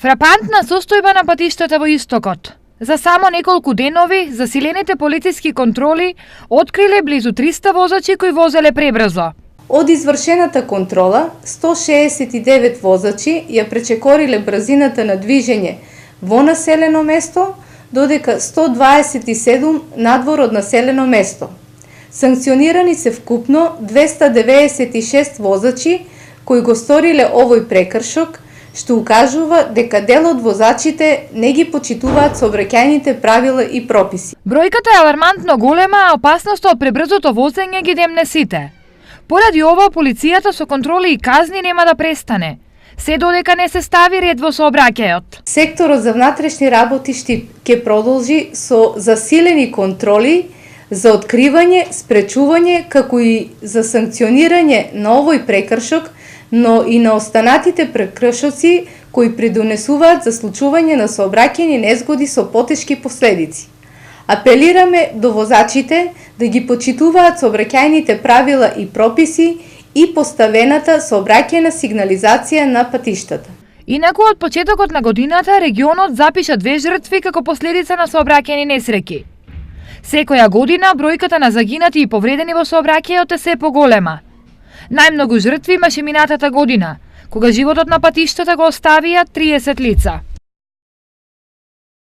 Фрапантна состојба на патиштата во Истокот. За само неколку денови, засилените полициски контроли откриле близу 300 возачи кои возеле пребрзо. Од извршената контрола, 169 возачи ја пречекориле брзината на движење во населено место, додека 127 надвор од населено место. Санкционирани се вкупно 296 возачи кои го сториле овој прекршок, што укажува дека дел од возачите не ги почитуваат сообраќајните правила и прописи. Бројката е алармантно голема, а опасноста од пребрзото возење ги демне сите. Поради ова, полицијата со контроли и казни нема да престане, се додека не се стави ред во сообраќајот. Секторот за внатрешни работи ќе продолжи со засилени контроли за откривање, спречување, како и за санкционирање на овој прекршок, но и на останатите прекршоци кои придонесуваат за случување на сообраќајни незгоди со потешки последици. Апелираме до возачите да ги почитуваат сообраќајните правила и прописи и поставената сообраќајна сигнализација на патиштата. Инаку од почетокот на годината регионот запиша 2 жртви како последица на сообраќајни несреќи. Секоја година бројката на загинати и повредени во сообраќајот е се поголема. Најмногу жртви имаше минатата година, кога животот на патиштата го оставија 30 лица.